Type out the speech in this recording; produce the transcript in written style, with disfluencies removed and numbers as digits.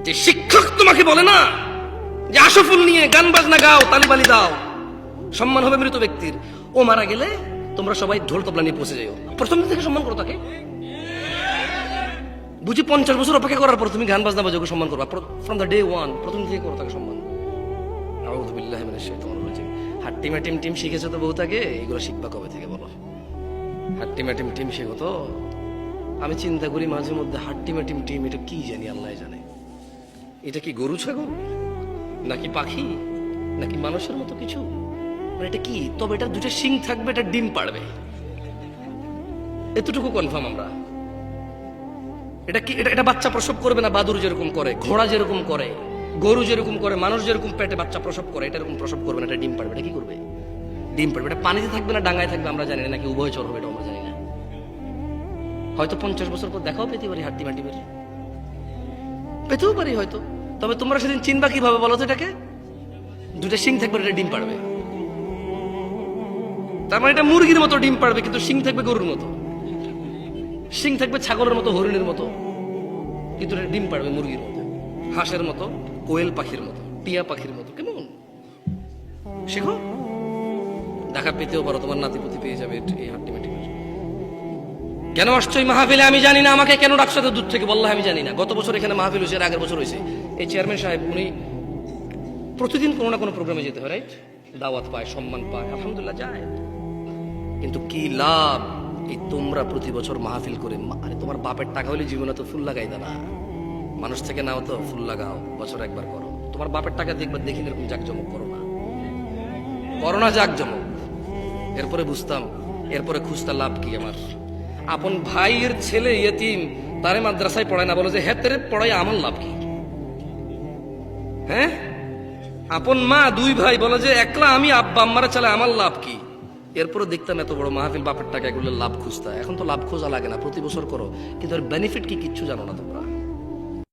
যে শিক্ষক তোমাকে বলে না যে আশফুল নিয়ে গান বাজনা গাও, তালিবালি দাও, সম্মান হবে মৃত ব্যক্তির, ও মারা গেলে তোমরা সবাই ঢোল তবলা নিয়ে পৌঁছে যাও, প্রথম দিন থেকে সম্মান করো তাকে। বুঝি 50 বছর অপেক্ষা করার পর তুমি গান বাজনা বাজাও সম্মান করবা, ফ্রম দ্য ডে ওয়ান প্রথম থেকে করো তাকে সম্মান। আউযু বিল্লাহি মিনাশ শাইতানির রাজিম। হাট্টি ম্যাটিম টিম শিখেছো তো বহু তাকে, এগুলো শিখবা কবে থেকে বলো? হাট্টি ম্যাটিম টিম শেখো তো। আমি চিন্তা করি মাঝে মধ্যে হাট্টি ম্যাটিম টিম এটা কি জানি, আল্লাহ জানে। এটা কি গরু ছাগল নাকি পাখি নাকি মানুষের মতো কিছু, মানে এটা কি? তবে এটা দুটো শিং থাকবে, এটা ডিম পাড়বে, এতটুকু কনফার্ম আমরা। এটা কি? এটা বাচ্চা প্রসব করবে না, বাদুর যেরকম করে, ঘোড়া যেরকম করে, গরু যেরকম করে, মানুষ যেরকম পেটে বাচ্চা প্রসব করে, এটা এরকম প্রসব করবে না, এটা ডিম পাড়বে। এটা কি করবে? ডিম পাড়বে। এটা পানিতে থাকবে না ডাঙায় থাকবে আমরা জানি না, নাকি উভয়চর হবে এটা আমরা জানি না। হয়তো 50 বছর পর দেখাও পেতে পারি, হাট্টি মাটি বের পেতেও পারি হয়তো। তবে তোমরা সেদিন চিনবা কিভাবে বলো তো? এটাকে দুটা শিং থাকবে, এটা ডিম পাড়বে। তার মানে এটা মুরগির মতো ডিম পাড়বে, কিন্তু শিং থাকবে গরুর মতো, শিং থাকবে ছাগলের মতো, হরিণের মতো, কিন্তু এটা ডিম পাড়বে মুরগির মতো, হাঁসের মতো, কোয়েল পাখির মতো, টিয়া পাখির মতো। কেমন শেখো, দেখা পেতেও পারো, তোমার নাতিপুতি পেয়ে যাবে এই হাট্টি মাটি। কেন আসছো এই মাহফিলে আমি জানি না, আমাকে কেন ডাকছো এত দূর থেকে বললাম আমি জানি না। গত বছর এখানে মাহফিল হয়েছে, আগের বছর হয়েছে। এই চেয়ারম্যান সাহেব উনি প্রতিদিন কোনো না কোনো প্রোগ্রামে যেতে হয়, রাইট? দাওয়াত পায়, সম্মান পায়, আলহামদুলিল্লাহ যায়। কিন্তু কি লাভ এই তোমরা প্রতি বছর মাহফিল করে? আরে তোমার বাপের টাকা হলে জীবনে তো ফুল লাগাই না, মানুষ থেকে নাও তো, ফুল লাগাও, বছর একবার করো। তোমার বাপের টাকা দেখবার দেখি এরকম জাকজমক করো না, করো না জাকজমক। এরপরে বুঝতাম, এরপরে খুঁজতা লাভ কি আমার। আপন ভাইয়ের ছেলে ইয়েতিম, তারে মাদ্রাসায় পড়ায় না, বলো যে হ্যাঁ তেরে পড়ায় আমার লাভ কি? হ্যাঁ, আপন মা দুই ভাই বলে যে একলা আমি আব্বা আম্মারা চালে আমার লাভ কি? এরপরে দেখতাম এত বড় মাহফিল, বাপের টাকা, এগুলো লাভ খুঁজতা। এখন তো লাভ খোঁজা লাগে না, প্রতি বছর করো, কিন্তু এর বেনিফিট কি কিচ্ছু জানো না তোমরা।